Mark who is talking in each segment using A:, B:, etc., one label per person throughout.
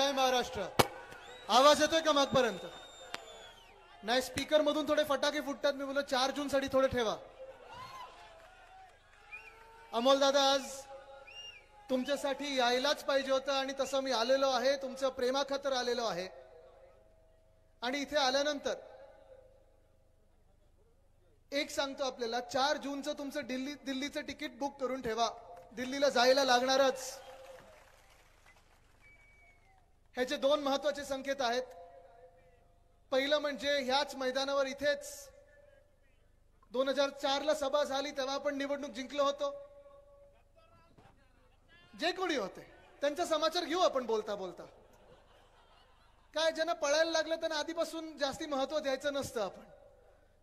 A: जय महाराष्ट्र. आवाज येतोय का मागपर्यंत? नाही, स्पीकर मधून थोडे फटाके फुटतात. मी बोललो 4 जून साठी थोडे ठेवा. अमोल दादा, आज तुमच्यासाठी यायलाच पाहिजे होतं आणि तसं मी आलेलो आहे. तुमचं प्रेमाखातर आलेलो आहे. आणि इथे आल्यानंतर एक सांगतो आपल्याला, 4 जूनचं तुमचं दिल्लीचं तिकीट बुक करून ठेवा. दिल्लीला जायला लागणारच. ह्याचे 2 महत्वाचे संकेत आहेत. पहिलं म्हणजे ह्याच मैदानावर इथेच 2004 ला सभा झाली, तेव्हा आपण निवडणूक जिंकलो होतो. जे कोणी होते त्यांचा समाचार घेऊ आपण बोलता बोलता. काय ज्यांना पळायला लागलं त्यांना आधीपासून जास्ती महत्व द्यायचं नसतं. आपण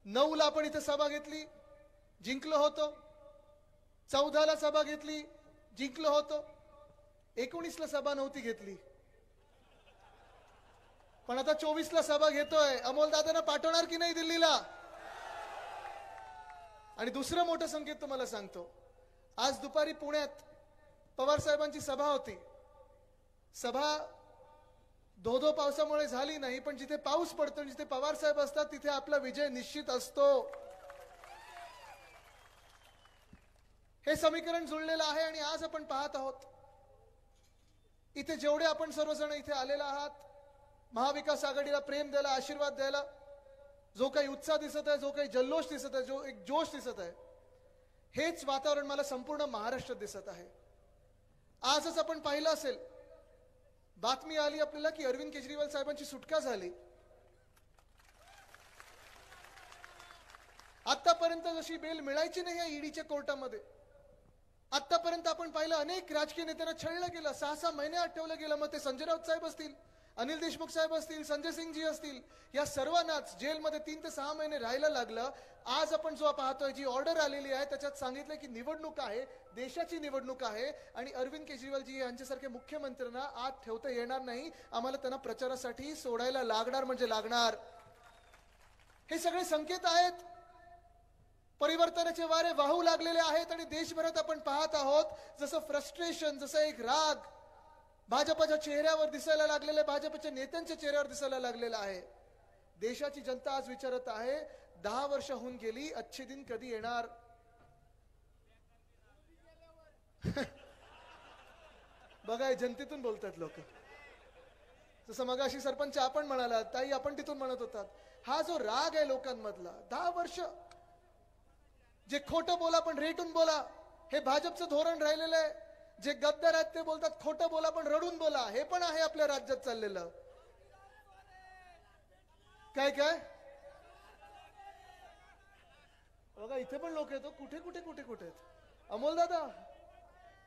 A: 9 ला आपण इथे सभा घेतली, जिंकलो होतो. 14 ला सभा घेतली, जिंकलो होतो. 19 ला सभा नव्हती घेतली, पण आता 24 ला सभा घेतोय. अमोल दादांना पाठवणार की नाही दिल्लीला? आणि दुसरं मोठं संकेत तुम्हाला सांगतो. आज दुपारी पुण्यात पवार साहेबांची सभा होती. सभा धोधो पावसामुळे झाली नाही, पण जिथे पाऊस पडतो, जिथे पवार साहेब असतात, तिथे आपला विजय निश्चित असतो. हे समीकरण जुळलेलं आहे. आणि आज आपण पाहत आहोत इथे जेवढे आपण सर्वजण इथे आलेला आहात, महाविकास आघाडीला प्रेम द्यायला, आशीर्वाद द्यायला, जो काही उत्साह दिसत आहे, जो काही जल्लोष दिसत आहे, जो एक जोश दिसत आहे, हेच वातावरण मला संपूर्ण महाराष्ट्रात दिसत आहे. आजच आपण पाहिलं असेल, बातमी आली आपल्याला की अरविंद केजरीवाल साहेबांची सुटका झाली. आतापर्यंत जशी बेल मिळायची नाही या ईडीच्या कोर्टामध्ये, आतापर्यंत आपण पाहिलं अनेक राजकीय नेत्यांना छळलं गेलं, 6-6 महिने आठवलं गेलं. मग ते संजय राऊत साहेब असतील, अनिल देशमुख साहेब असतील, संजय सिंगजी असतील, या सर्वांनाच जेलमध्ये 3 ते 6 महिने राहायला लागलं. आज आपण जो पाहतोय, जी ऑर्डर आलेली आहे, त्याच्यात सांगितलं की निवडणूक आहे, देशाची निवडणूक आहे, आणि अरविंद केजरीवालजी यांच्यासारख्या मुख्यमंत्र्यांना आत ठेवता येणार नाही. आम्हाला त्यांना प्रचारासाठी सोडायला लागणार म्हणजे लागणार. हे सगळे संकेत आहेत. परिवर्तनाचे वारे वाहू लागलेले आहेत. आणि देशभरात आपण पाहत आहोत जसं फ्रस्ट्रेशन, जसं एक राग भाजपच्या चेहऱ्यावर दिसायला लागलेले, भाजपच्या नेत्यांच्या चेहऱ्यावर दिसायला लागलेला आहे. देशाची जनता आज विचारत आहे, 10 वर्ष होऊन गेली, अच्छे दिन कधी येणार? बघा, जनतेतून बोलतात लोक. जसं मगाशी सरपंच आपण म्हणाला, ताई आपण तिथून म्हणत होतात. हा जो राग आहे लोकांमधला, 10 वर्ष जे खोटं बोला पण रेटून बोला, हे भाजपचं धोरण राहिलेलं आहे. जे गद्दार आहेत ते बोलतात खोटं बोला पण रडून बोला, हे पण आहे आपल्या राज्यात चाललेलं. काय काय बघा, इथे पण लोक येतो. कुठे कुठे कुठे कुठे आहेत अमोल दादा?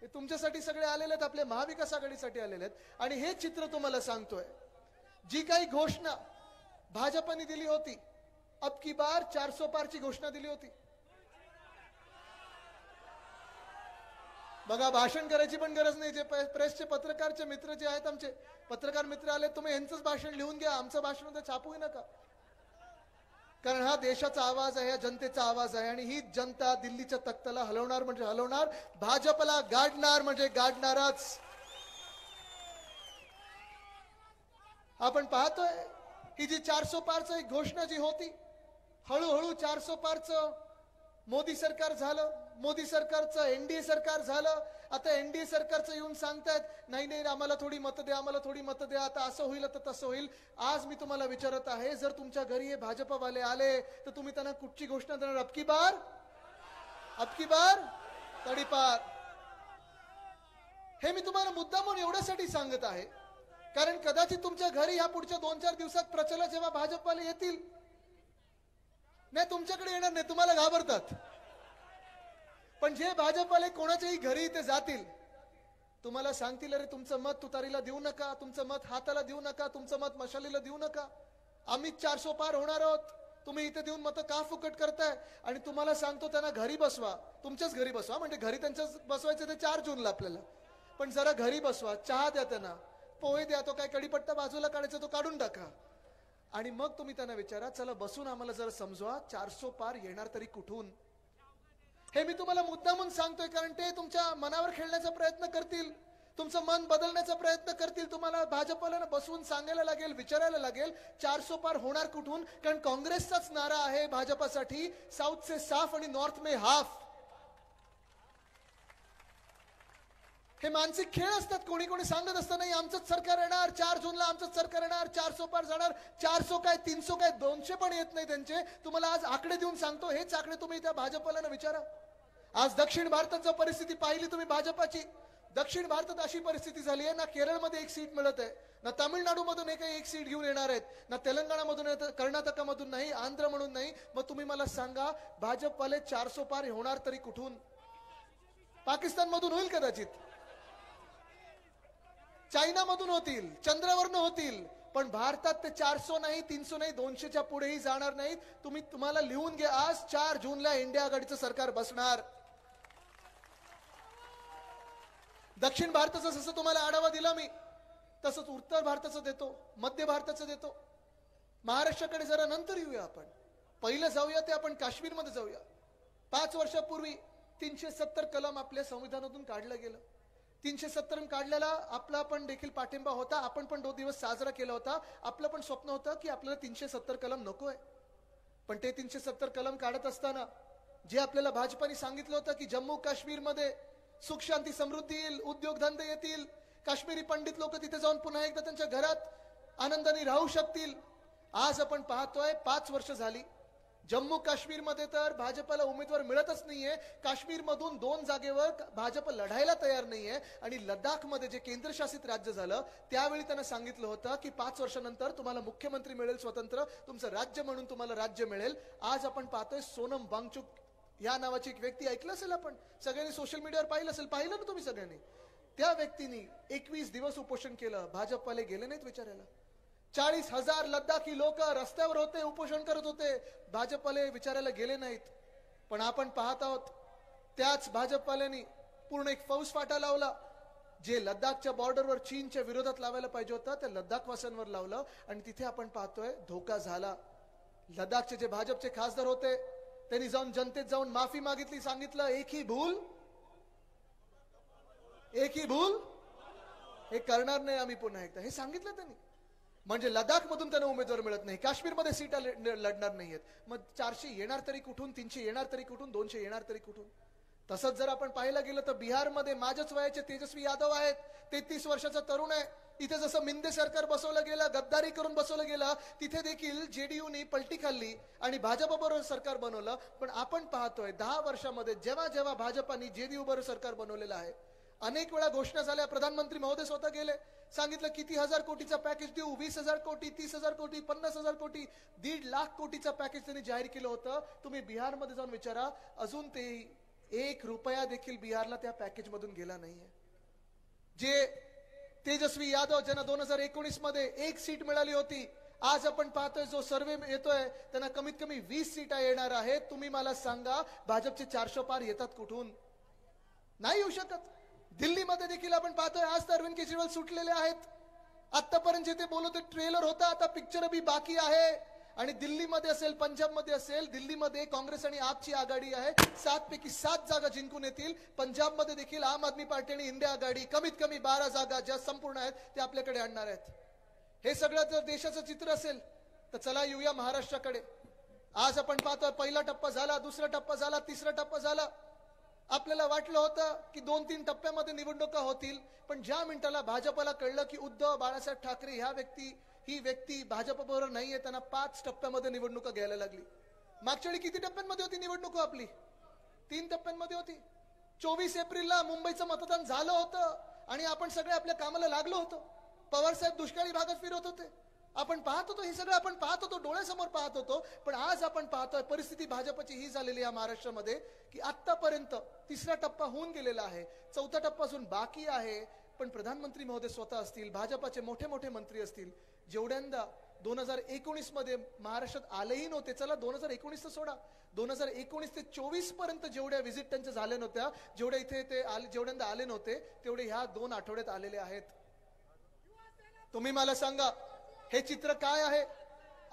A: हे तुमच्यासाठी सगळे आलेले आहेत, आपल्या महाविकास आघाडीसाठी आलेले आहेत. आणि हे चित्र तुम्हाला सांगतोय, जी काही घोषणा भाजपने दिली होती, अब की बार 400 पारची घोषणा दिली होती. बघा, भाषण करायची पण गरज नाही. जे प्रेसचे पत्रकारचे मित्र जे आहेत, आमचे पत्रकार मित्र आले, तुम्ही यांचंच भाषण लिहून घ्या, आमचं भाषण तर छापूही नका. कारण हा देशाचा आवाज आहे, हा जनतेचा आवाज आहे. आणि ही जनता दिल्लीच्या तख्ताला हलवणार म्हणजे हलवणार, भाजपला गाडणार म्हणजे गाडणारच. आपण पाहतोय ही जी 400 पारचं एक घोषणा जी होती, हळूहळू 400 पारचं मोदी सरकार झालं, मोदी सरकारचं एनडीए सरकार झालं. आता एनडीए सरकारचं येऊन सांगतायत, नाही नाही आम्हाला थोडी मतं द्या, आम्हाला थोडी मतं द्या, आता असं होईल, आता तसं होईल. आज मी तुम्हाला विचारत आहे, जर तुमच्या घरी हे भाजपवाले आले तर तुम्ही त्यांना कुठची घोषणा देणार? अब की बार तडीपार. हे मी तुम्हाला मुद्दामून एवढ्यासाठी सांगत आहे, कारण कदाचित तुमच्या घरी ह्या पुढच्या 2-4 दिवसात प्रचाराला जेव्हा भाजपवाले येतील, नाही तुमच्याकडे येणार नाही, तुम्हाला घाबरतात. पण जे भाजपवाले कोणाच्याही घरी ते जातील, तुम्हाला सांगतील, अरे तुमचं मत तुतारीला देऊ नका, तुमचं मत हाताला देऊ नका, तुमचं मत मशालीला देऊ नका, आम्ही 400 पार होणार आहोत, तुम्ही इथे देऊन मतं का फुकट करताय? आणि तुम्हाला सांगतो, त्यांना घरी बसवा, तुमच्याच घरी बसवा. म्हणजे घरी त्यांच्याच बसवायचं ते 4 जूनला आपल्याला, पण जरा घरी बसवा, चहा द्या, त्यांना पोहे द्या, तो काय कढीपत्ता बाजूला काढायचा तो काढून टाका. आणि मग तुम्ही त्यांना विचारा, चला बसून आम्हाला जरा समजवा, 400 पार येणार तरी कुठून? हे मी तुम्हाला मुद्दामून सांगतोय, कारण ते तुमच्या मनावर खेळण्याचा प्रयत्न करतील. तुमचं मन बदलण्याचा प्रयत्न करतील, तुम्हाला भाजपला बसवून सांगायला लागेल, विचारायला लागेल 400 पार होणार कुठून. कारण काँग्रेसचाच नारा आहे भाजपासाठी, साऊथ से साफ आणि नॉर्थ में हाफ. हे मानसिक खेळ असतात. कोणी कोणी सांगत असतं नाही आमचंच सरकार येणार, 4 जूनला आमचंच सरकार येणार, 400 पार जाणार. 400 काय 300 काय 200 पण येत नाही त्यांचे. तुम्हाला आज आकडे देऊन सांगतो, हेच आकडे तुम्ही त्या भाजपला विचारा. आज दक्षिण भारतात जर परिस्थिती पाहिली तुम्ही भाजपाची, दक्षिण भारतात अशी परिस्थिती झाली आहे, ना केरळमध्ये एक सीट मिळत आहे, ना तामिळनाडूमधून एक सीट घेऊन येणार आहेत, ना तेलंगणामधून, कर्नाटकामधून नाही, आंध्र म्हणून नाही. मग तुम्ही मला सांगा भाजपवाले 400 पार होणार तरी कुठून? पाकिस्तान मधून होईल कदाचित, चायना मधून होतील, चंद्रावरनं होतील, पण भारतात ते 400 नाही, 300 नाही, 200च्या पुढेही जाणार नाहीत. तुम्हाला लिहून घ्या, आज 4 जूनला इंडिया आघाडीचं सरकार बसणार. दक्षिण भारताचं जसं तुम्हाला आढावा दिला मी, तसंच उत्तर भारताचं देतो, मध्य भारताचं देतो. महाराष्ट्राकडे जरा नंतर येऊया. आपण पहिलं जाऊया ते आपण काश्मीरमध्ये जाऊया. 5 वर्षापूर्वी 370 कलम आपल्या संविधानातून काढलं गेलं. 370 काढलेला आपला पण देखील पाठिंबा होता. आपण पण 2 दिवस साजरा केला होता. आपलं पण स्वप्न होतं की आपल्याला 370 कलम नकोय. पण ते 370 कलम काढत असताना जे आपल्याला भाजपाने सांगितलं होतं की जम्मू काश्मीरमध्ये सुख शांती समृद्धी येईल, उद्योगधंदे येतील, काश्मीरी पंडित लोक तिथे जाऊन पुन्हा एकदा त्यांच्या घरात आनंदाने राहू शकतील. आज आपण पाहतोय 5 वर्ष झाली, जम्मू काश्मीरमध्ये तर भाजपला उमेदवार मिळतच नाहीये. काश्मीरमधून 2 जागेवर भाजप लढायला तयार नाहीये. आणि लडाखमध्ये जे केंद्रशासित राज्य झालं त्यावेळी त्यांना सांगितलं होतं की 5 वर्षानंतर तुम्हाला मुख्यमंत्री मिळेल, स्वतंत्र तुमचं राज्य म्हणून तुम्हाला राज्य मिळेल. आज आपण पाहतोय सोनम वांगचुक या नावाची एक व्यक्ती, ऐकलं असेल आपण सगळ्यांनी, सोशल मीडियावर पाहिलं असेल, पाहिलं ना तुम्ही सगळ्यांनी. त्या व्यक्तीने 21 दिवस उपोषण केलं. भाजपवाले गेले नाहीत विचारायला. 40,000 लद्दाखी लोक रस्त्यावर होते, उपोषण करत होते, भाजपवाले विचारायला गेले नाहीत. पण आपण पाहत आहोत त्याच भाजपवाल्यांनी पूर्ण एक फौज फाटा लावला. जे लद्दाखच्या बॉर्डरवर चीनच्या विरोधात लावायला पाहिजे होतं ते लद्दाख वासियांवर लावलं. आणि तिथे आपण पाहतोय धोका झाला. लद्दाखचे जे भाजपचे खासदार होते त्यांनी जाऊन जनतेत जाऊन माफी मागितली, सांगितलं एक ही भूल हे करणार नाही आम्ही पुन्हा एकदा, हे सांगितलं त्यांनी. म्हणजे लडाख मधून त्यांना उमेदवार मिळत नाही, काश्मीरमध्ये सीटा लढणार नाहीयेत. मग 400 येणार तरी कुठून, 300 येणार तरी कुठून, 200 येणार तरी कुठून? तसंच जर आपण पाहायला गेलं तर बिहारमध्ये माझ्याच वयाचे तेजस्वी यादव आहेत, 33 वर्षाचा तरुण आहे. इथे जसं मिंदे सरकार बसवलं गेलं, गद्दारी करून बसवलं गेलं, तिथे देखील जेडीयूने पलटी खाल्ली आणि भाजपबरोबर सरकार बनवलं. पण आपण पाहतोय 10 वर्षामध्ये जेव्हा जेव्हा भाजपाने जेडीयू बरोबर सरकार बनवलेलं आहे, अनेक वेळा घोषणा झाल्या. प्रधानमंत्री महोदय स्वतः गेले, सांगितलं किती हजार कोटीचा पॅकेज देऊ, 20,000 कोटी, 30,000 कोटी, 50,000 कोटी, 1.5 लाख कोटीचा पॅकेज त्यांनी जाहीर केलं होतं. तुम्ही बिहारमध्ये जाऊन विचारा, अजून ते 1 रुपया देखील बिहारला त्या पॅकेज मधून गेला नाहीये. जे तेजस्वी यादव ज्यांना 2019 मध्ये 1 सीट मिळाली होती, आज आपण पाहतोय जो सर्वे येतोय त्यांना कमीत कमी 20 सीटा येणार आहेत. तुम्ही मला सांगा भाजपचे 400 पार येतात कुठून? नाही येऊ शकत. दिल्लीमध्ये देखील आपण पाहतोय आज तर अरविंद केजरीवाल सुटलेले आहेत. आतापर्यंत जे ते बोलत ट्रेलर होता, आता पिक्चर बी बाकी आहे. आणि दिल्लीमध्ये असेल, पंजाबमध्ये असेल, दिल्लीमध्ये काँग्रेस आणि आपची आघाडी आहे, 7 पैकी 7 जागा जिंकून येतील. पंजाबमध्ये देखील आम आदमी पार्टी आणि इंडिया आघाडी कमीत कमी 12 जागा ज्या संपूर्ण आहेत ते आपल्याकडे आणणार आहेत. हे सगळं जर देशाचं चित्र असेल तर चला येऊया महाराष्ट्राकडे. आज आपण पाहतोय पहिला टप्पा झाला, दुसरा टप्पा झाला, तिसरा टप्पा झाला. आपल्याला वाटलं होतं की 2-3 टप्प्यामध्ये निवडणुका होतील, पण ज्या मिनिटाला भाजपला कळलं की उद्धव बाळासाहेब ठाकरे ही व्यक्ती भाजपबरोबर नाहीये, त्यांना 5 टप्प्यामध्ये निवडणुका घ्यायला लागली. मागच्या वेळी किती टप्प्यांमध्ये होती निवडणूक आपली? 3 टप्प्यांमध्ये होती. 24 एप्रिलला मुंबईचं मतदान झालं होतं आणि आपण सगळे आपल्या कामाला लागलो होतो. पवार साहेब दुष्काळी भागात फिरत होते. आपण पाहत होतो, हे सगळं आपण पाहत होतो, डोळ्यासमोर पाहत होतो. पण आज आपण पाहतोय परिस्थिती भाजपची ही झालेली या महाराष्ट्रामध्ये की आतापर्यंत 3रा टप्पा होऊन गेलेला आहे, 4था टप्पा अजून बाकी आहे. पण प्रधानमंत्री महोदय स्वतः असतील, भाजपाचे मोठे मोठे मंत्री असतील, जेवढ्यांदा 2019 मध्ये महाराष्ट्रात आलेही नव्हते. चला 2019 सोडा, 2019 ते 24 पर्यंत जेवढ्या व्हिजिट त्यांच्या झाल्या नव्हत्या, जेवढ्या इथे ते जेवढ्यांदा आले नव्हते तेवढे ह्या 2 आठवड्यात आलेले आहेत. तुम्ही मला सांगा हे चित्र काय आहे?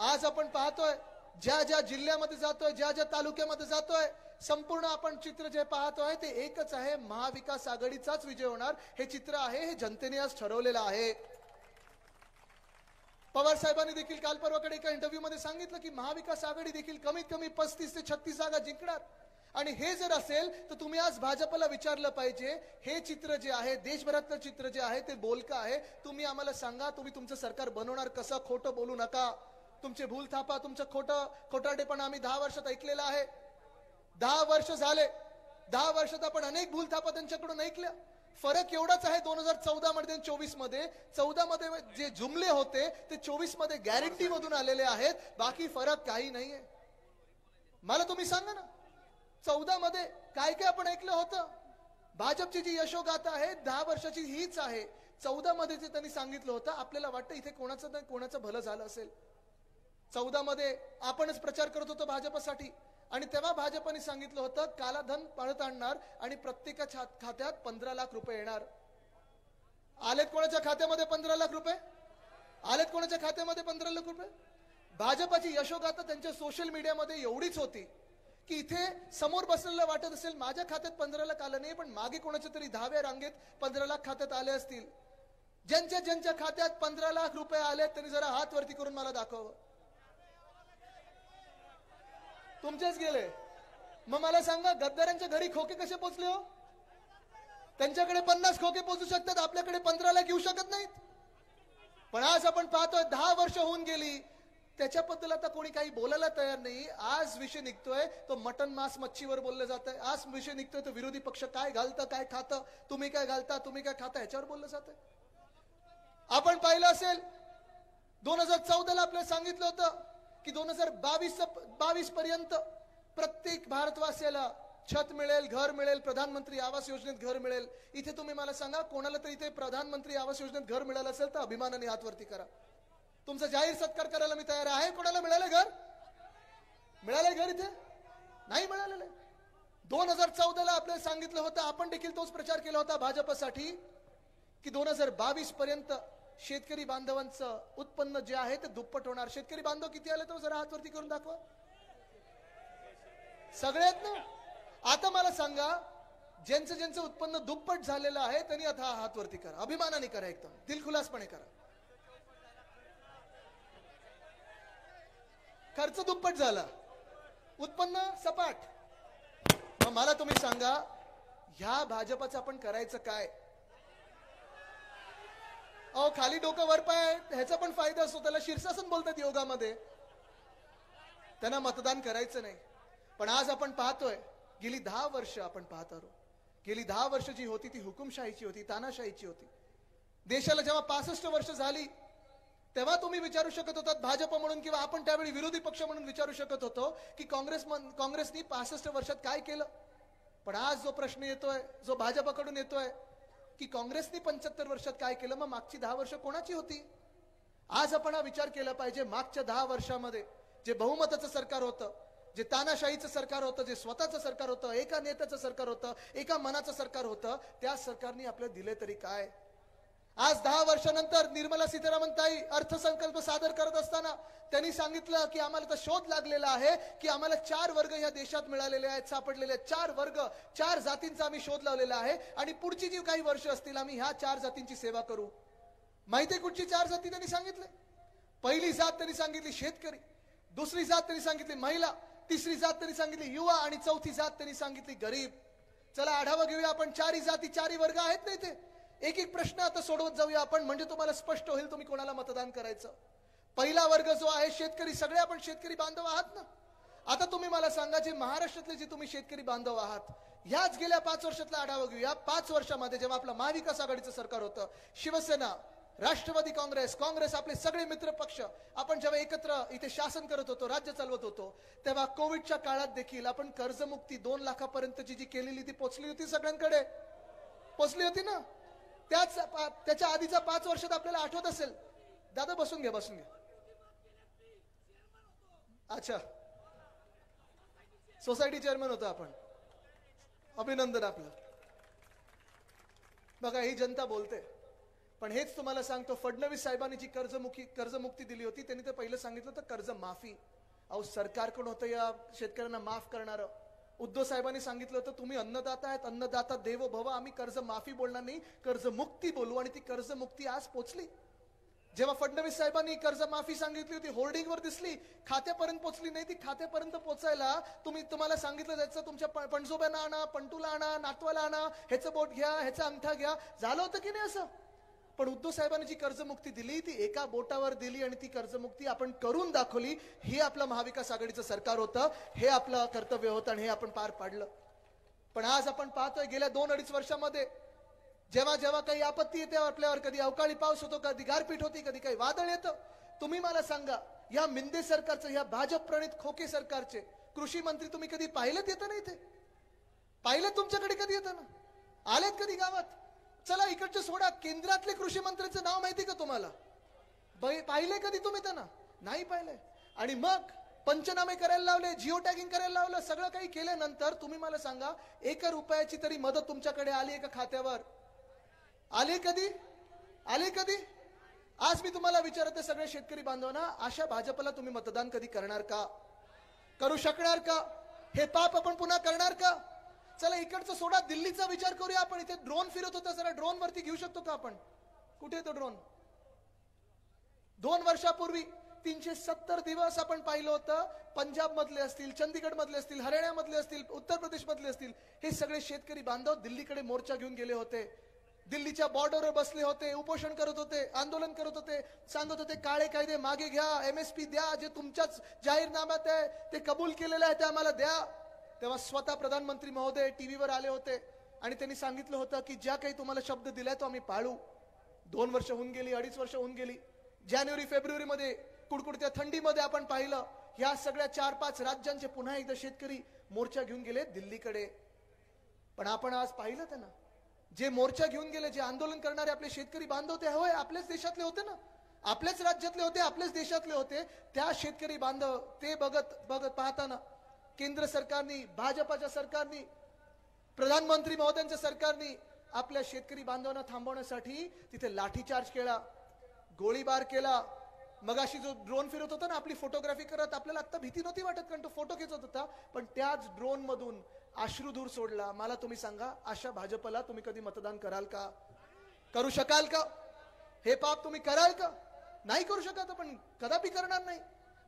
A: आज आपण पाहतोय ज्या ज्या जिल्ह्यामध्ये जातोय, ज्या ज्या तालुक्यामध्ये जातोय, संपूर्ण आपण चित्र जे पाहतोय ते एकच आहे, महाविकास आघाडीचाच विजय होणार हे चित्र आहे. हे जनतेने आज ठरवलेलं आहे. पवार साहेबांनी देखील काल परवाकडे एका इंटरव्ह्यू मध्ये सांगितलं की महाविकास आघाडी देखील कमीत कमी 35 ते 36 जागा जिंकणार. आणि हे जर असेल तर तुम्ही आज भाजपला विचारलं पाहिजे, हे चित्र जे आहे, देशभरातलं चित्र जे आहे ते बोलकं आहे. तुम्ही आम्हाला सांगा, तुम्ही तुमचं सरकार बनवणार कसं? खोटं बोलू नका. तुमचे भूल थापा, तुमचं खोटारडेपणा आम्ही 10 वर्षात ऐकलेलं आहे. 10 वर्ष झाले. 10 वर्षात आपण अनेक भूल थापा त्यांच्याकडून ऐकल्या. फरक एवढाच आहे 2014 मध्ये 24 मध्ये. 14 मध्ये जे जुमले होते ते 24 मध्ये गॅरंटी मधून आलेले आहेत. बाकी फरक काही नाहीये. मला तुम्ही सांगा ना, 14 मध्ये काय काय आपण ऐकलं होतं? भाजपची जी यशोगाथा आहे 10 वर्षाची हीच आहे. 14 मध्ये जे त्यांनी सांगितलं होतं, आपल्याला वाटतं इथे कोणाचं नाही कोणाचं भलं झालं असेल. 14 मध्ये आपणच प्रचार करत होतो भाजपसाठी आणि तेव्हा भाजपने सांगितलं होतं कालाधन परत आणणार आणि प्रत्येकाच्या खात्यात 15 लाख रुपये येणार. आलेत कोणाच्या खात्यामध्ये 15 लाख रुपये? आलेत कोणाच्या खात्यामध्ये 15 लाख रुपये? भाजपची यशोगाथा त्यांच्या सोशल मीडियामध्ये एवढीच होती की इथे समोर बसलेला वाटत असेल माझ्या खात्यात 15 लाख आलं नाही, पण मागे कोणाच्या तरी 10व्या रांगेत 15 लाख खात्यात आले असतील. ज्यांच्या खात्यात 15 लाख रुपये आले त्यांनी जरा हात वरती करून मला दाखवावं. तुमचेच गेले. मग मला सांगा, गद्दारांच्या घरी खोके कसे पोहोचले हो? त्यांच्याकडे 50 खोके पोहोचू शकतात, आपल्याकडे 15 लाख येऊ शकत नाहीत. पण आज आपण पाहतोय 10 वर्ष होऊन गेली, त्याच्याबद्दल आता कोणी काही बोलायला तयार नाही. आज विषय निघतोय तो मटन मांस मच्छीवर बोललं जात आहे. आज विषय निघतोय तो विरोधी पक्ष काय घालतं काय खातं, तुम्ही काय घालता तुम्ही काय खाता, याच्यावर बोललं जात आहे. आपण पाहिलं असेल 2014 ला आपल्याला सांगितलं होतं की 2022 पर्यंत प्रत्येक भारतवासियाला छत मिळेल, घर मिळेल, प्रधानमंत्री आवास योजनेत घर मिळेल. इथे तुम्ही मला सांगा, कोणाला तरी इथे प्रधानमंत्री आवास योजनेत घर मिळालं असेल तर अभिमानाने हात वरती करा. तुमचा जाहीर सत्कार करायला मी तयार आहे. कोणाला मिळालं घर? मिळालंय घर? इथे नाही मिळालेलं. 2014 ला आपल्याला सांगितलं होतं, आपण देखील तोच प्रचार केला होता भाजपसाठी की 2022 पर्यंत शेतकरी बांधवांचं उत्पन्न जे आहे ते दुप्पट होणार. शेतकरी बांधव किती आले तो जरा हात वरती करून दाखवा. सगळ्यात ना. आता मला सांगा, ज्यांचं उत्पन्न दुप्पट झालेलं आहे त्यांनी आता हात वरती करा. अभिमानाने करा, एकदम दिलखुलासपणे करा. खर्च दुप्पट झाला, उत्पन्न सपाट. मग मला तुम्ही सांगा, ह्या भाजपचं आपण करायचं काय? अहो, खाली डोकं वर पाय ह्याचा पण फायदा असतो. त्याला शीर्षासन बोलतात योगामध्ये. त्यांना मतदान करायचं नाही. पण आज आपण पाहतोय, गेली 10 वर्ष आपण पाहत आहोत, गेली 10 वर्ष जी होती ती हुकुमशाहीची होती, तानाशाहीची होती. देशाला जेव्हा 65 वर्ष झाली तेव्हा तुम्ही विचारू शकत होतात भाजप म्हणून, किंवा आपण त्यावेळी विरोधी पक्ष म्हणून विचारू शकत होतो की काँग्रेसनी 65 वर्षात काय केलं. पण आज जो प्रश्न येतोय, जो भाजपकडून येतोय की काँग्रेसनी 75 वर्षात काय केलं, मग मागची 10 वर्ष कोणाची होती? आज आपण हा विचार केला पाहिजे. मागच्या 10 वर्षामध्ये जे बहुमताचं सरकार होतं, जे तानाशाहीचं सरकार होतं, जे स्वतःचं सरकार होतं, एका नेत्याचं सरकार होतं, एका मनाचं सरकार होतं, त्या सरकारने आपल्याला दिले तरी काय? आज 10 वर्षानंतर निर्मला सीतारामन ताई अर्थसंकल्प सादर करत असताना त्यांनी सांगितलं की आम्हाला तर शोध लागलेला आहे की आम्हाला 4 वर्ग या देशात मिळालेले आहेत, सापडलेले आहेत. 4 वर्ग, 4 जातींचा आम्ही शोध लावलेला आहे आणि पुढची जी काही वर्ष असतील आम्ही ह्या 4 जातींची सेवा करू. माहिती आहे कुठची 4 जाती त्यांनी सांगितले? पहिली जात त्यांनी सांगितली शेतकरी, दुसरी जात त्यांनी सांगितली महिला, तिसरी जात त्यांनी सांगितली युवा आणि चौथी जात त्यांनी सांगितली गरीब. चला आढावा घेऊया आपण. 4 जाती, 4 वर्ग आहेत ना इथे. एक एक प्रश्न आता सोडवत जाऊया आपण, म्हणजे तुम्हाला स्पष्ट होईल तुम्ही कोणाला मतदान करायचं. पहिला वर्ग जो आहे शेतकरी, सगळे आपण शेतकरी बांधव आहात ना. आता तुम्ही मला सांगा, जे महाराष्ट्रातले जे तुम्ही शेतकरी बांधव आहात, ह्याच गेल्या 5 वर्षातला आढावा घेऊया. 5 वर्षामध्ये जेव्हा आपलं महाविकास आघाडीचं सरकार होतं, शिवसेना, राष्ट्रवादी काँग्रेस आपले सगळे मित्र पक्ष, आपण जेव्हा एकत्र इथे शासन करत होतो, राज्य चालवत होतो, तेव्हा कोविडच्या काळात देखील आपण कर्जमुक्ती 2 लाखापर्यंतची जी केलेली ती पोहोचली होती, सगळ्यांकडे पोहोचली होती ना. त्याच्या आधीचा 5 वर्षात आपल्याला आठवत असेल. दादा बसून घ्या. अच्छा, सोसायटी चेअरमन होता आपण. अभिनंदन आपलं. बघा, ही जनता बोलते. पण हेच तुम्हाला सांगतो, फडणवीस साहेबांनी जी कर्जमुक्ती दिली होती, त्यांनी तर पहिलं सांगितलं होतं कर्ज माफी. अहो सरकारकडून होतं या शेतकऱ्यांना माफ करणारं. उद्धव साहेबांनी सांगितलं होतं तुम्ही अन्नदाता आहेत, अन्नदाता देवो भव. आम्ही कर्ज माफी बोलणार नाही, कर्जमुक्ती बोलू. आणि ती कर्जमुक्ती आज पोचली. जेव्हा फडणवीस साहेबांनी कर्जमाफी सांगितली होती, होर्डिंगवर दिसली, खात्यापर्यंत पोचली नाही. ती खात्यापर्यंत पोचायला तुम्हाला सांगितलं जायचं तुमच्या पणजोब्यांना आणा, पंटूला आणा, नातवाला आणा, ह्याचं बोट घ्या, ह्याचा अंगठा घ्या. झालं होतं की नाही असं? पण उद्धव साहेबांनी जी कर्जमुक्ती दिली ती एका बोटावर दिली आणि ती कर्जमुक्ती आपण करून दाखवली. हे आपलं महाविकास आघाडीचं सरकार होतं, हे आपलं कर्तव्य होतं आणि हे आपण पार पाडलं. पण आज आपण पाहतोय गेल्या 2-2.5 वर्षामध्ये जेव्हा जेव्हा काही आपत्ती येते आपल्यावर, कधी अवकाळी पाऊस होतो, कधी गारपीट होती, कधी काही वादळ येतं, तुम्ही मला सांगा या मिंदे सरकारचं, या भाजप प्रणित खोके सरकारचे कृषी मंत्री तुम्ही कधी पाहिलेत येतं ना इथे? पाहिलेत तुमच्याकडे कधी येतं ना? आलेत कधी गावात? चला इकडचे सोडा, केंद्रातले कृषी मंत्र्यांचं नाव माहिती का तुम्हाला? पाहिले कधी तुम्ही त्यांना? नाही पाहिले. आणि मग पंचनामे करायला लावले, जिओ टॅगिंग करायला लावलं, सगळं काही केल्यानंतर तुम्ही मला सांगा 1 रुपयाची तरी मदत तुमच्याकडे आली का खात्यावर? आले कधी? आले कधी? आज मी तुम्हाला विचारते सगळे शेतकरी बांधवांना, अशा भाजपला तुम्ही मतदान कधी करणार का? करू शकणार का? हे पाप आपण पुन्हा करणार का? चला इकडचं सोडा, दिल्लीचा विचार करूया आपण. इथे ड्रोन फिरत होता, जरा ड्रोन वरती घेऊ शकतो का आपण? कुठे तो ड्रोन? 2 वर्षापूर्वी 370 दिवस आपण पाहिलं होतं. पंजाब मधले असतील, चंदीगड मधले असतील, हरियाणा मधले असतील, उत्तर प्रदेश मधले असतील, हे सगळे शेतकरी बांधव दिल्लीकडे मोर्चा घेऊन गेले होते. दिल्लीच्या बॉर्डरवर बसले होते, उपोषण करत होते, आंदोलन करत होते, सांगत होते काळे कायदे मागे घ्या, MSP द्या, जे तुमच्याच जाहीरनाम्यात आहे ते कबूल केलेलं आहे ते आम्हाला द्या. तेव्हा स्वतः प्रधानमंत्री महोदय टीव्हीवर आले होते आणि त्यांनी सांगितलं होतं की ज्या काही तुम्हाला शब्द दिलाय तो आम्ही पाळू. 2 वर्ष होऊन गेली, 2.5 वर्ष होऊन गेली. जानेवारी फेब्रुवारी मध्ये कुडकुडत्या थंडीमध्ये आपण पाहिलं या सगळ्या 4-5 राज्यांचे पुन्हा एकदा शेतकरी मोर्चा घेऊन गेले दिल्लीकडे. पण आपण आज पाहिलं त्यांना, जे मोर्चा घेऊन गेले, जे आंदोलन करणारे आपले शेतकरी बांधव ते होय आपलेच देशातले होते ना, आपल्याच राज्यातले होते, आपल्याच देशातले होते. त्या शेतकरी बांधव ते बघत पाहताना केंद्र सरकारनी, भाजपाच्या सरकारनी, प्रधानमंत्री महोदयांच्या सरकारनी आपल्या शेतकरी बांधवांना थांबवण्यासाठी तिथे लाठीचार्ज केला, गोळीबार केला. मगाशी जो ड्रोन फिरत होता ना आपली फोटोग्राफी करत, आपल्याला आता भीती नव्हती वाटत कारण तो फोटो खेचत होता, पण त्याच ड्रोन मधून अश्रुधूर सोडला. मला तुम्ही सांगा, अशा भाजपला तुम्ही कधी मतदान कराल का? करू शकाल का? हे पाप तुम्ही कराल का? नाही करू शकत, आपण कदापि करणार नाही.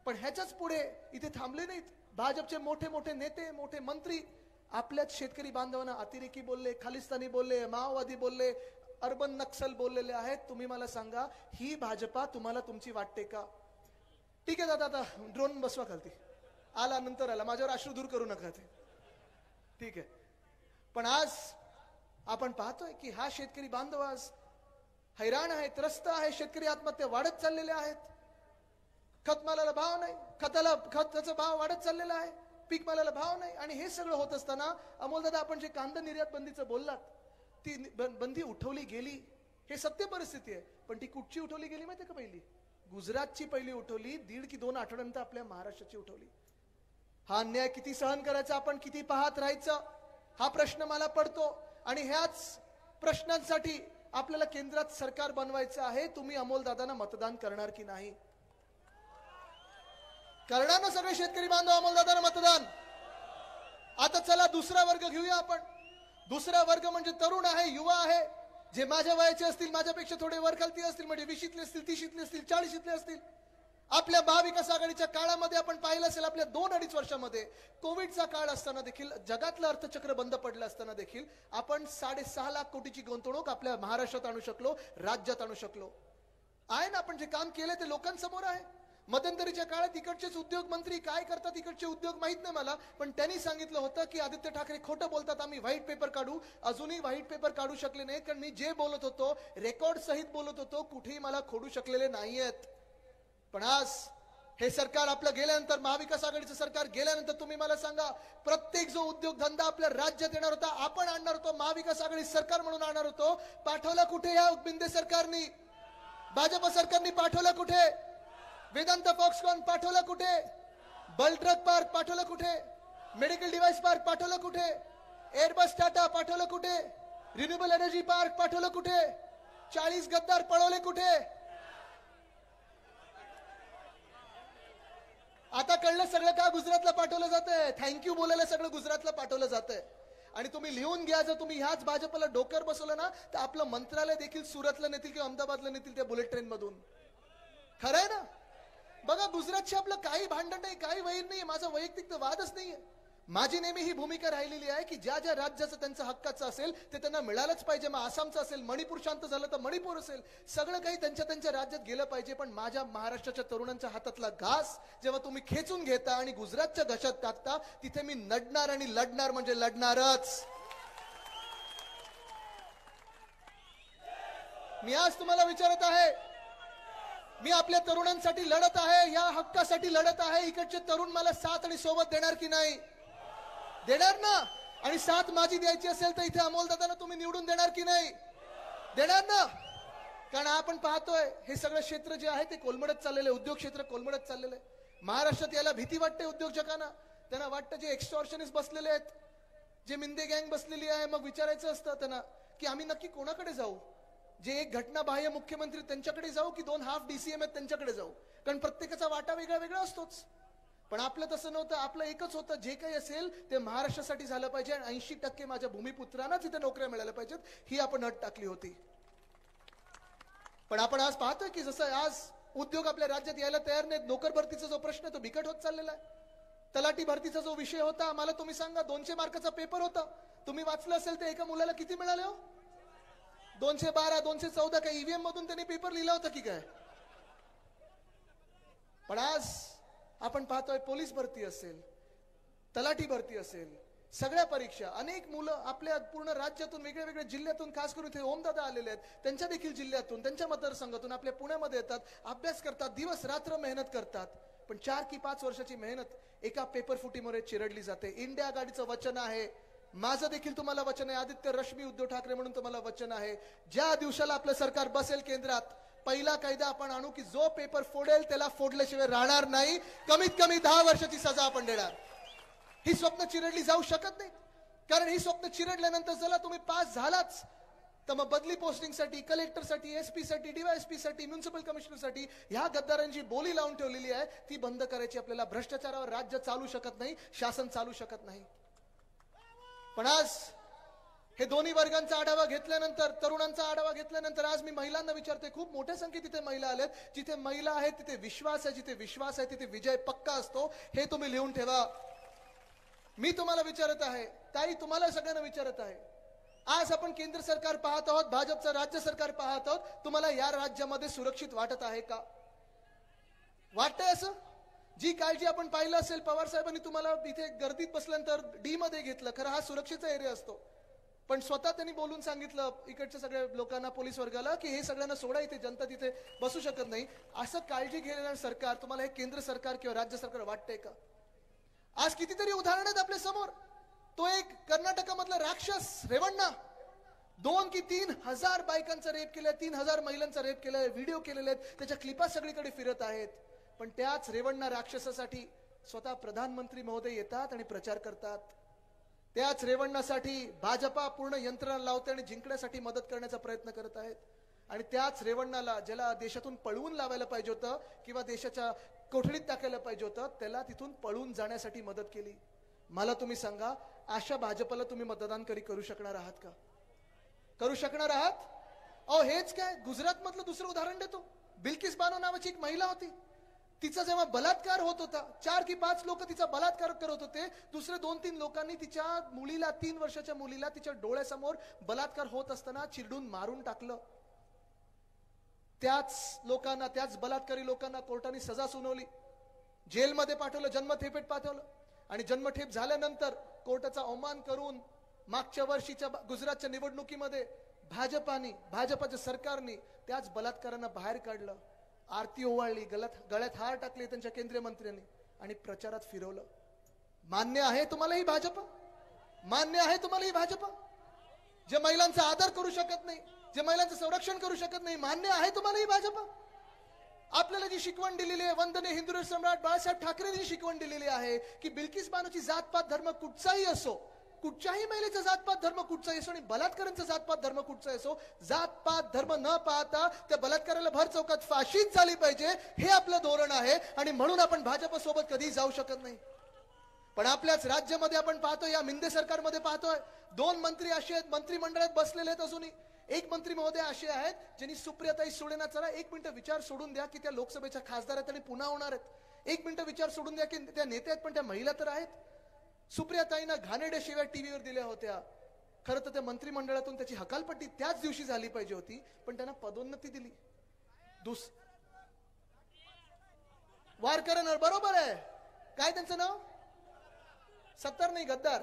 A: पण ह्याच्याच पुढे इथे थांबले नाहीत. भाजपचे मोठे मोठे नेते, मोठे मंत्री आपल्याच शेतकरी बांधवांना अतिरेकी बोलले, खालिस्तानी बोलले, माओवादी बोलले, अर्बन नक्सल बोललेले आहेत. तुम्ही मला सांगा, ही भाजपा तुम्हाला तुमची वाटते का? ठीक आहे दादा, आता ड्रोन बसवा खालती, आला नंतर आला, माझ्यावर अश्रुधूर करू नका ते, ठीक आहे. पण आज आपण पाहतोय की हा शेतकरी बांधव आज हैराण आहे, त्रस्त आहे. शेतकरी आत्महत्या वाढत चाललेल्या आहेत. खतमालाला भाव नाही, खताचा भाव वाढत चाललेला आहे, पीक मालाला भाव नाही. आणि हे सगळं होत असताना अमोलदादा, आपण जे कांदा निर्यात बंदीचं बोललात, ती बंदी उठवली गेली, हे सत्य परिस्थिती आहे. पण ती कुठची उठवली गेली माहिती का? पहिली गुजरातची पहिली उठवली, 1.5 की 2 आठवड्यानंतर आपल्या महाराष्ट्राची उठवली. हा अन्याय किती सहन करायचा, आपण किती पाहत राहायचं, हा प्रश्न मला पडतो. आणि ह्याच प्रश्नांसाठी आपल्याला केंद्रात सरकार बनवायचं आहे. तुम्ही अमोलदादांना मतदान करणार की नाही? करणार ना सगळे शेतकरी बांधव अमोलदादांना मतदान? आता चला दुसरा वर्ग घेऊया आपण. दुसरा वर्ग म्हणजे तरुण आहे, युवा आहे, जे माझ्या वयाचे असतील, माझ्यापेक्षा थोडे वर खालती असतील, म्हणजे 20शीतले असतील, 30शीतले असतील, 40शीतले असतील. आपल्या महाविकास आघाडीच्या काळामध्ये आपण पाहिलं असेल, आपल्या 2-2.5 वर्षामध्ये कोविडचा काळ असताना देखील, जगातलं अर्थचक्र बंद पडलं असताना देखील आपण 6.5 लाख कोटीची गुंतवणूक आपल्या महाराष्ट्रात आणू शकलो, राज्यात आणू शकलो. आहे ना, आपण जे काम केले ते लोकांसमोर आहे. मध्यंतरीच्या काळात इकडचेच उद्योग मंत्री काय करतात, इकडचे उद्योग माहित नाही मला, पण त्यांनी सांगितलं होतं की आदित्य ठाकरे खोटं बोलतात, आम्ही व्हाईट पेपर काढू. अजूनही व्हाईट पेपर काढू शकले नाहीत, कारण मी जे बोलत होतो रेकॉर्ड सहित बोलत होतो, कुठेही मला खोडू शकलेले नाहीयेत. पण आज हे सरकार आपलं गेल्यानंतर, महाविकास आघाडीचं सरकार गेल्यानंतर, तुम्ही मला सांगा, प्रत्येक जो उद्योगधंदा आपल्या राज्यात येणार होता, आपण आणणार होतो, महाविकास आघाडी सरकार म्हणून आणणार होतो, पाठवला कुठे या बिंदे सरकारनी? भाजप सरकारनी पाठवला कुठे? वेदांत फॉक्सकॉन पाठवलं कुठे? बल्ट्रक पार्क पाठवलं कुठे? मेडिकल डिव्हाइस पार्क पाठवलं कुठे? एअरबस टाटा पाठवलं कुठे? रिन्युएबल एनर्जी पार्क पाठवलं कुठे? 40 गद्दार पळवले कुठे? आता कळलं सगळं का गुजरातला पाठवलं जातंय. थँक्यू बोलायला सगळं गुजरातला पाठवलं जातंय. आणि तुम्ही लिहून घ्या, जर तुम्ही ह्याच भाजपला डोक्यावर बसवलं ना तर आपलं मंत्रालय देखील सुरतला नेतील किंवा अहमदाबादला नेतील त्या बुलेट ट्रेन मधून. खरंय ना. बघा, गुजरातशी आपलं काही भांडण नाही, काही वैर नाही, माझा वैयक्तिक वादच नाहीये. माझी नेहमी ही भूमिका राहिलेली आहे की ज्या ज्या राज्याचं त्यांचं हक्काचं असेल ते त्यांना मिळालंच पाहिजे. मग आसामचं असेल, मणिपूर शांत झालं तर मणिपूर असेल, सगळं काही त्यांच्या त्यांच्या राज्यात गेलं पाहिजे. पण माझ्या महाराष्ट्राच्या तरुणांच्या हातातला घास जेव्हा तुम्ही खेचून घेता आणि गुजरातच्या घशात टाकता, तिथे मी नडणार आणि लढणार म्हणजे लढणारच. मी आज तुम्हाला विचारत आहे, मी आपल्या तरुणांसाठी लढत आहे, या हक्कासाठी लढत आहे. इकडचे तरुण मला साथ आणि सोबत देणार की नाही? देणार ना. आणि साथ माझी द्यायची असेल तर इथे अमोल दादांना तुम्ही निवडून देणार की नाही? देणार ना. कारण आपण पाहतोय हे सगळं क्षेत्र जे आहे ते कोलमडत चाललेलं आहे. उद्योग क्षेत्र कोलमडत चाललेलं आहे. महाराष्ट्रात याला भीती वाटते उद्योजकांना. त्यांना वाटतं जे एक्स्टॉर्शनिस्ट बसलेले आहेत, जे मिंदे गँग बसलेली आहे, मग विचारायचं असतं त्यांना की आम्ही नक्की कोणाकडे जाऊ. जे एक घटनाबाह्य मुख्यमंत्री त्यांच्याकडे जाऊ की 2 हाफ DCM आहेत त्यांच्याकडे जाऊ. कारण प्रत्येकाचा वाटा वेगळा वेगळा असतोच. पण आपलं तसं नव्हतं. आपलं एकच होतं, जे काही असेल ते महाराष्ट्रासाठी झालं पाहिजे आणि 80% माझ्या भूमिपुत्रांना तिथे नोकऱ्या मिळाल्या पाहिजेत, ही आपण अट टाकली होती. पण आपण आज पाहतोय की जसं आज उद्योग आपल्या राज्यात यायला तयार नाहीत. नोकर भरतीचा जो प्रश्न तो बिकट होत चाललेला आहे. तलाठी भरतीचा जो विषय होता, मला तुम्ही सांगा, 200 मार्काचा पेपर होता. तुम्ही वाचलं असेल तर एका मुलाला किती मिळाले हो? 212, 214. काही ईव्हीएम मधून त्यांनी पेपर लिहिला होता की काय? पण आज आपण पाहतोय पोलीस भरती असेल, तलाठी भरती असेल, सगळ्या परीक्षा, अनेक मुलं आपल्या पूर्ण राज्यातून, वेगळ्या वेगळ्या जिल्ह्यातून, खास करून इथे ओमदादा आलेले आहेत, त्यांच्या देखील जिल्ह्यातून, त्यांच्या मतदारसंघातून आपल्या पुण्यामध्ये येतात, अभ्यास करतात, दिवस रात्र मेहनत करतात. पण 4 की 5 वर्षाची मेहनत एका पेपर फुटीमुळे चिरडली जाते. इंडिया आघाडीचं वचन आहे, माझं देखील तुम्हाला वचन आहे, आदित्य रश्मी उद्धव ठाकरे म्हणून तुम्हाला वचन आहे, ज्या दिवसाला आपलं सरकार बसेल केंद्रात, पहिला कायदा आपण आणू की जो पेपर फोडेल त्याला फोडल्याशिवाय राहणार नाही. कमीत कमी 10 वर्षाची सजा आपण देणार. ही स्वप्न चिरडली जाऊ शकत नाही. कारण ही स्वप्न चिरडल्यानंतर चला तुम्ही पास झालाच तर मग बदली पोस्टिंगसाठी, कलेक्टरसाठी, SP साठी, DYSP साठी, म्युनिसिपल कमिशनरसाठी ह्या गद्दारांची बोली लावून ठेवलेली आहे ती बंद करायची. आपल्याला भ्रष्टाचारावर राज्य चालू शकत नाही, शासन चालू शकत नाही. पण आज हे दोन्ही वर्गांचा आढावा घेतल्यानंतर, तरुणांचा आढावा घेतल्यानंतर आज मी महिलांना विचारते, खूप मोठ्या संख्येत तिथे महिला आल्यात. जिथे महिला आहेत तिथे विश्वास आहे, जिथे विश्वास आहे तिथे विजय पक्का असतो. हे तुम्ही लिहून ठेवा. मी तुम्हाला विचारत आहे, ताई तुम्हाला सगळ्यांना विचारत आहे, आज आपण केंद्र सरकार पाहत आहोत, भाजपचं राज्य सरकार पाहत आहोत, तुम्हाला या राज्यामध्ये सुरक्षित वाटत आहे का? वाटतंय असं? जी काळजी आपण पाहिलं असेल, पवार साहेबांनी तुम्हाला इथे गर्दीत बसल्यानंतर D मध्ये घेतलं. खरं हा सुरक्षेचा एरिया असतो, पण स्वतः त्यांनी बोलून सांगितलं इकडच्या सगळ्या लोकांना, पोलीस वर्गाला, की हे सगळ्यांना सोडा, इथे जनता तिथे बसू शकत नाही. असं काळजी घेणारं सरकार तुम्हाला हे केंद्र सरकार किंवा राज्य सरकार वाटतंय का? आज कितीतरी उदाहरण आहेत आपल्या समोर. तो एक कर्नाटकामधला राक्षस रेवण्णा, 2 की 3 हजार बायकांचा रेप केलाय, 3000 महिलांचा रेप केलाय, व्हिडिओ केलेले आहेत, त्याच्या क्लिपा सगळीकडे फिरत आहेत. पण त्याच रेवण्णा राक्षसासाठी स्वतः प्रधानमंत्री महोदय येतात आणि प्रचार करतात. त्याच रेवण्णासाठी भाजपा पूर्ण यंत्रणा लावते आणि जिंकण्यासाठी मदत करण्याचा प्रयत्न करत आहेत. आणि त्याच रेवण्णाला, ज्याला देशातून पळवून लावायला पाहिजे होतं किंवा देशाच्या कोठडीत टाकायला पाहिजे होतं, त्याला तिथून पळून जाण्यासाठी मदत केली. मला तुम्ही सांगा, अशा भाजपला तुम्ही मतदान करू शकणार आहात का? करू शकणार आहात? अहो हेच काय, गुजरात मधलं दुसरं उदाहरण देतो. बिल्किस बानो नावाची एक महिला होती. तिचा जेव्हा बलात्कार होत होता, 4 की 5 लोक तिचा बलात्कार करत होते. दुसरे 2-3 लोकांनी तिच्या मुलीला, 3 वर्षाच्या मुलीला तिच्या डोळ्यासमोर बलात्कार होत असताना चिरडून मारून टाकलं. त्याच लोकांना, त्याच बलात्कारी लोकांना कोर्टाने सजा सुनावली, जेलमध्ये पाठवलं, जन्मठेपेत पाठवलं. आणि जन्मठेप झाल्यानंतर कोर्टाचा अवमान करून मागच्या वर्षीच्या गुजरातच्या निवडणुकीमध्ये भाजपाच्या सरकारने त्याच बलात्कारांना बाहेर काढलं, आरती ओवाळली, गळ्यात हार टाकले त्यांच्या केंद्रीय मंत्र्यांनी आणि प्रचारात फिरवलं. मान्य आहे तुम्हाला ही भाजप? मान्य आहे तुम्हाला ही भाजप? जे महिलांचा आदर करू शकत नाही, जे महिलांचं संरक्षण करू शकत नाही, मान्य आहे तुम्हाला ही भाजप? आपल्याला जी शिकवण दिलेली आहे, वंदनीय हिंदू सम्राट बाळासाहेब ठाकरेंनी जी शिकवण दिलेली आहे की बिल्किस बानोची जातपात धर्म कुठचाही असो, कुठच्याही महिलेचा जातपात धर्म कुठचा असो आणि बलात्कारांचा जातपात धर्म कुठचा असो, जातपात धर्म न पाहता त्या बलात्काराला भर चौकात फाशीच झाली पाहिजे, हे आपलं धोरण आहे. आणि म्हणून आपण भाजप सोबत कधीही जाऊ शकत नाही. पण आपल्याच राज्यामध्ये आपण पाहतोय, या मिंदे सरकारमध्ये पाहतोय, 2 मंत्री असे आहेत मंत्रिमंडळात बसलेले आहेत. अजूनही एक मंत्री महोदय असे आहेत ज्यांनी सुप्रियाताई सुळेंना, चला 1 मिनिट विचार सोडून द्या की त्या लोकसभेच्या खासदार आहेत आणि पुन्हा होणार आहेत. 1 मिनिट विचार सोडून द्या की त्या नेत्या आहेत पण त्या महिला तर आहेत. सुप्रियाताईंना घाणेरड्या शिव्या टीव्हीवर दिल्या होत्या. खरं तर त्या मंत्रिमंडळातून त्याची हकालपट्टी त्याच दिवशी झाली पाहिजे होती, पण त्यांना पदोन्नती दिली. वारकरन बरोबर आहे. काय त्यांचं नाव? सत्तार नाही, गद्दार.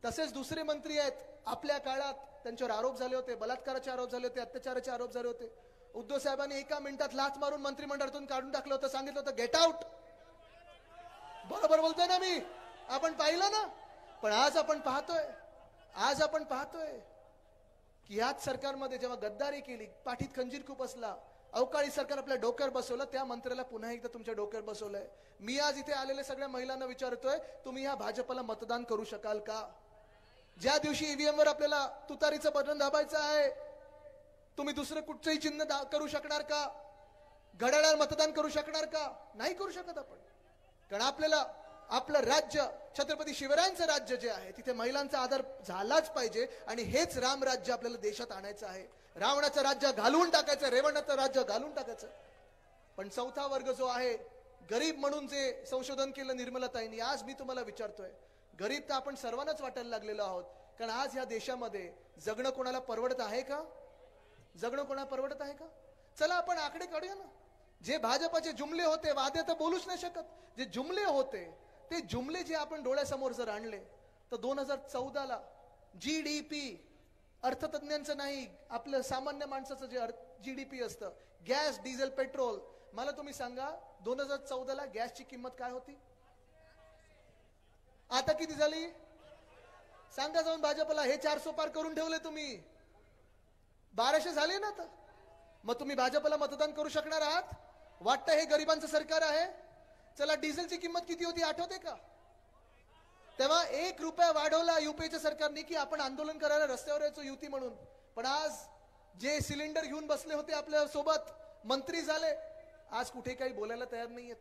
A: तसेच दुसरे मंत्री आहेत, आपल्या काळात त्यांच्यावर आरोप झाले होते, बलात्काराचे आरोप झाले होते, अत्याचाराचे आरोप झाले होते. उद्धव साहेबांनी एका मिनिटात लाच मारून मंत्रिमंडळातून काढून टाकलं होतं. सांगितलं होतं गेट आउट. बरोबर बोलतोय ना मी? आपण पाहिलं ना. पण आज आपण पाहतोय की याच सरकारमध्ये जेव्हा गद्दारी केली, पाठीत खंजीर खूप असला, अवकाळी सरकार आपल्या डोक्यावर बसवलं, त्या मंत्र्याला पुन्हा एकदा तुमच्या डोक्यावर बसवलंय. मी आज इथे आलेल्या सगळ्या महिलांना विचारतोय, तुम्ही ह्या भाजपला मतदान करू शकाल का? ज्या दिवशी ईव्हीएम वर आपल्याला तुतारीचं बटन दाबायचं आहे, तुम्ही दुसरं कुठचंही चिन्ह करू शकणार का? घड्याळावर मतदान करू शकणार का? नाही करू शकत आपण. कारण आपल्याला आपलं राज्य, छत्रपती शिवरायांचं राज्य जे आहे, तिथे महिलांचा आदर झालाच पाहिजे. आणि हेच राम राज्य आपल्याला देशात आणायचं आहे. रावणाचं राज्य घालवून टाकायचं, रेवणाचं राज्य घालून टाकायचं. पण 4था वर्ग जो आहे, गरीब म्हणून जे संशोधन केलं निर्मलाताईंनी, आज मी तुम्हाला विचारतोय, गरीब तर आपण सर्वांनाच वाटायला लागलेलो आहोत. कारण आज ह्या देशामध्ये जगणं कोणाला परवडत आहे का? जगणं कोणाला परवडत आहे का? चला आपण आकडे काढूया ना. जे भाजपाचे जुमले होते, वादे तर बोलूच नाही शकत, जे जुमले होते ते जुमले जे आपण डोळ्यासमोर जर आणले तर 2014ला जीडीपी, अर्थतज्ञांचं नाही, आपलं सामान्य माणसाचं जे जीडीपी असतं, गॅस, डिझेल, पेट्रोल, मला तुम्ही सांगा 2014ला गॅसची किंमत काय होती? आता किती झाली? सांगा जाऊन भाजपला. हे 400 पार करून ठेवले तुम्ही, 1200 झाले ना. आता मग तुम्ही भाजपला मतदान करू शकणार आहात? वाटतं हे गरिबांचं सरकार आहे? चला, डिझेलची किंमत किती होती आठवते का? तेव्हा 1 रुपया वाढवला युपीच्या सरकारने की आपण आंदोलन करायला रस्त्यावर यायचो युती म्हणून. पण आज जे सिलेंडर घेऊन बसले होते आपल्या सोबत, मंत्री झाले, आज कुठे काही बोलायला तयार नाहीयेत.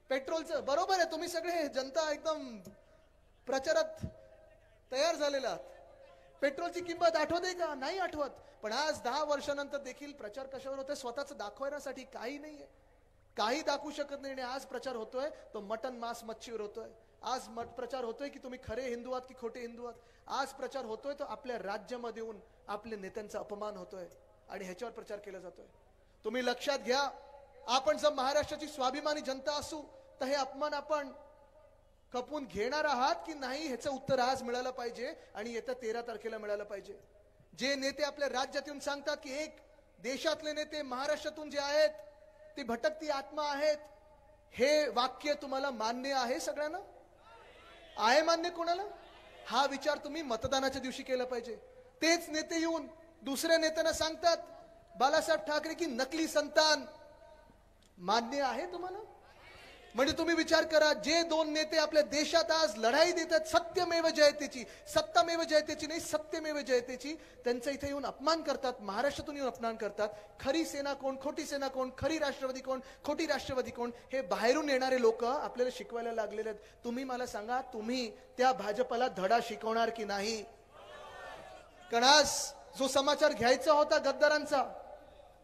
A: पेट्रोलचं बरोबर आहे, तुम्ही सगळे जनता एकदम प्रचारात तयार झालेला आहात. पेट्रोलची किंमत आठवते का? नाही आठवत. पण आज 10 वर्षानंतर देखील प्रचार कशावर होतोय? स्वतःच दाखवण्यासाठी. काही नाहीये, काही दाखवू शकत नाही. आणि आज प्रचार होतोय तो मटन, मांस, मच्छीवर होतोय. आज प्रचार होतोय की तुम्ही खरे हिंदू आहात की खोटे हिंदू आहात. आज प्रचार होतोय तो आपल्या राज्यामध्ये येऊन आपल्या नेत्यांचा अपमान होतोय आणि ह्याच्यावर प्रचार केला जातोय. तुम्ही लक्षात घ्या, आपण जर महाराष्ट्राची स्वाभिमानी जनता असू तर हे अपमान आपण खपून घेणार आहात की नाही, ह्याचं उत्तर आज मिळालं पाहिजे आणि येत्या 13 तारखेला मिळालं पाहिजे. जे नेते आपल्या राज्यात येऊन सांगतात की एक देशातले नेते महाराष्ट्रातून जे आहेत ती भटकती आत्मा आहेत, हे वाक्य तुम्हाला मान्य आहे? सगळ्यांना आहे मान्य? कोणाला? हा विचार तुम्ही मतदानाच्या दिवशी केला पाहिजे. तेच नेते येऊन दुसऱ्या नेत्यांना सांगतात बाळासाहेब ठाकरे की नकली संतान. मान्य आहे तुम्हाला? म्हणजे तुम्ही विचार करा, जे 2 नेते आपल्या देशात आज लढाई देतात सत्यमेव जयतेची, सत्तामेव जयतेची नाही, सत्यमेव जयतेची, त्यांचा इथे येऊन अपमान करतात, महाराष्ट्रातून येऊन अपमान करतात. खरी सेना कोण, खोटी सेना कोण, खरी राष्ट्रवादी कोण, खोटी राष्ट्रवादी कोण, हे बाहेरून येणारे लोक आपल्याला शिकवायला लागलेले आहेत. तुम्ही मला सांगा, तुम्ही त्या भाजपला धडा शिकवणार की नाही? कारण आज जो समाचार घ्यायचा होता गद्दारांचा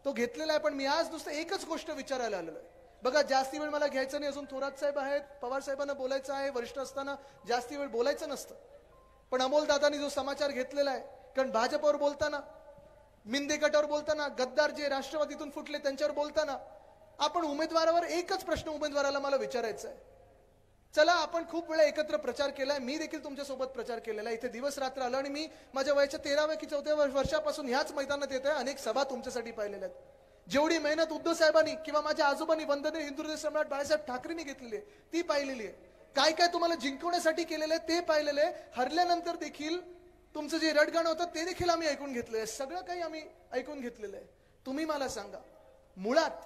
A: तो घेतलेला आहे. पण मी आज नुसतं एकच गोष्ट विचारायला आलेलो आहे. बघा, जास्ती वेळ मला घ्यायचं नाही. अजून थोरात साहेब आहेत, पवार साहेबांना बोलायचं आहे. वरिष्ठ असताना जास्ती वेळ बोलायचं नसतं. पण अमोल दादांनी जो समाचार घेतलेला आहे, कारण भाजपवर बोलताना, मिंदे गटावर बोलताना, गद्दार जे राष्ट्रवादीतून फुटले त्यांच्यावर बोलताना, आपण उमेदवारावर एकच प्रश्न उमेदवाराला मला विचारायचा आहे. चला, आपण खूप वेळा एकत्र प्रचार केलाय, मी देखील तुमच्यासोबत प्रचार केलेला आहे. इथे दिवस रात्र आलो आणि मी माझ्या वयाच्या 13व्या की 14व्या वर्षापासून ह्याच मैदानात येतोय. अनेक सभा तुमच्यासाठी पाहिलेल्या आहेत. जेवढी मेहनत उद्धव साहेबांनी किंवा माझ्या आजोबांनी, वंदनीय हिंदू हृदय सम्राट बाळासाहेब ठाकरेंनी घेतलेली आहे ती पाहिलेली आहे. काय काय तुम्हाला जिंकवण्यासाठी केलेलं आहे ते पाहिलेलं आहे. हरल्यानंतर देखील तुमचं जे रडगाणं होतं ते देखील आम्ही ऐकून घेतलेलं आहे. सगळं काही आम्ही ऐकून घेतलेलं आहे. तुम्ही मला सांगा, मुळात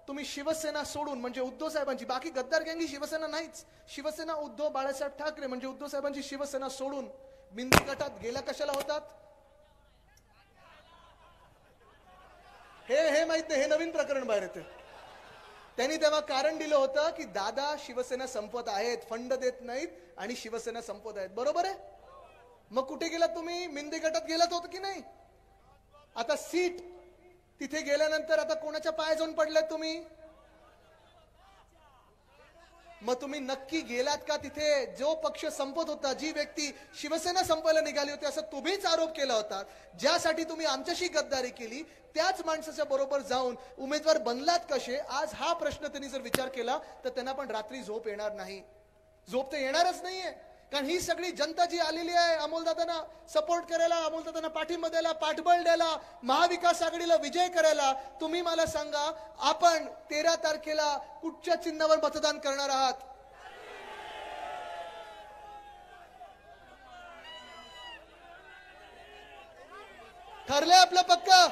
A: तुम्ही शिवसेना सोडून म्हणजे उद्धव साहेबांची, बाकी गद्दार गँग ही शिवसेना नाहीच, शिवसेना उद्धव बाळासाहेब ठाकरे म्हणजे उद्धव साहेबांची शिवसेना सोडून मिंदी गटात गेल्या कशाला होतात हे माहित नाही, हे नवीन प्रकरण बाहेर येते. त्यांनी तेव्हा कारण दिलं होतं की दादा शिवसेना संपत आहेत, फंड देत नाहीत आणि शिवसेना संपत आहेत. बरोबर आहे. मग कुठे गेलात तुम्ही? मिंदी गटात गेलात होत की नाही? आता सीट तिथे गेल्यानंतर आता कोणाच्या पाया जाऊन पडलात तुम्ही? मग तुम्ही नक्की गेलात का तिथे? जो पक्ष संपत होता, जी व्यक्ती शिवसेना संपायला निघाली होती असं तुम्हीच आरोप केला होता, ज्यासाठी तुम्ही आमच्याशी गद्दारी केली, त्याच माणसाच्या बरोबर जाऊन उमेदवार बनलात कसे? आज हा प्रश्न त्यांनी जर विचार केला तर त्यांना पण रात्री झोप येणार नाही. झोप तर येणारच नाहीये. कारण ही सगळी जनता जी आलेली आहे अमोलदादांना सपोर्ट करायला, अमोलदादांना पाठिंबा द्यायला, पाठबळ द्यायला, महाविकास आघाडीला विजय करायला, तुम्ही मला सांगा आपण 13 तारखेला कुठच्या चिन्हावर मतदान करणार आहात? ठरलंय आपलं पक्का?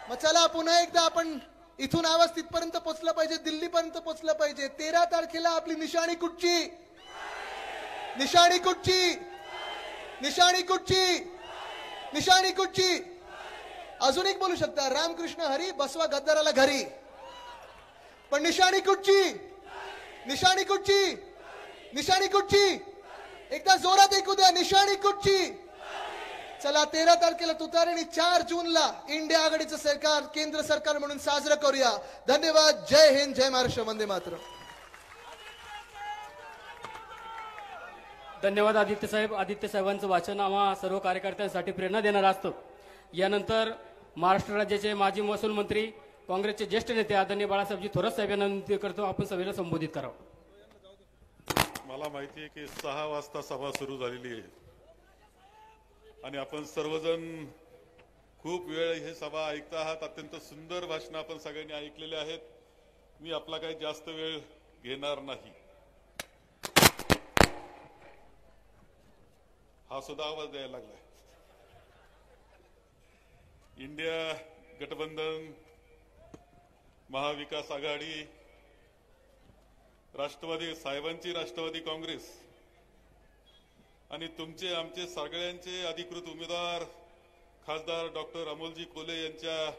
A: मग चला पुन्हा एकदा आपण इथून आवाज तिथपर्यंत पोहोचला पाहिजे, दिल्लीपर्यंत पोहोचला पाहिजे. 13 तारखेला आपली निशाणी कुठची? निशाणी कुठची? निशाणी कुठची? निशाणी कुठची? अजून एक बोलू शकता, रामकृष्ण हरी बसवा गद्दाराला घरी. पण निशाणी कुठची? निशाणी कुठची? निशाणी कुठची? एकदा जोरात ऐकू द्या, निशाणी कुठची? चला 13 तारखेला तुतारी आणि 4 जूनला इंडिया आघाडीचं सरकार केंद्र सरकार म्हणून साजरं करूया. धन्यवाद. जय हिंद, जय महाराष्ट्र, वंदे मातरम.
B: धन्यवाद आदित्य साहेब. आदित्य साहेबांचं वाचन आम्हा सर्व कार्यकर्त्यांसाठी प्रेरणा देणारं असतं. यानंतर महाराष्ट्र राज्याचे माजी महसूल मंत्री, काँग्रेसचे ज्येष्ठ नेते आदरणीय बाळासाहेबजी थोरात साहेब यांना विनंती करतो आपण सभेला संबोधित करावं.
C: मला माहिती आहे की 6 वाजता सभा सुरू झालेली आहे आणि आपण सर्वजण खूप वेळ ही सभा ऐकता आहात. अत्यंत सुंदर भाषण आपण सगळ्यांनी ऐकलेले आहेत. मी आपला काही जास्त वेळ घेणार नाही. हा सुद्धा आवाज द्यायला लागलाय. इंडिया गठबंधन, महाविकास आघाडी, राष्ट्रवादी साहेबांची राष्ट्रवादी काँग्रेस आणि तुमचे आमचे सगळ्यांचे अधिकृत उमेदवार खासदार डॉक्टर अमोलजी कोल्हे यांच्या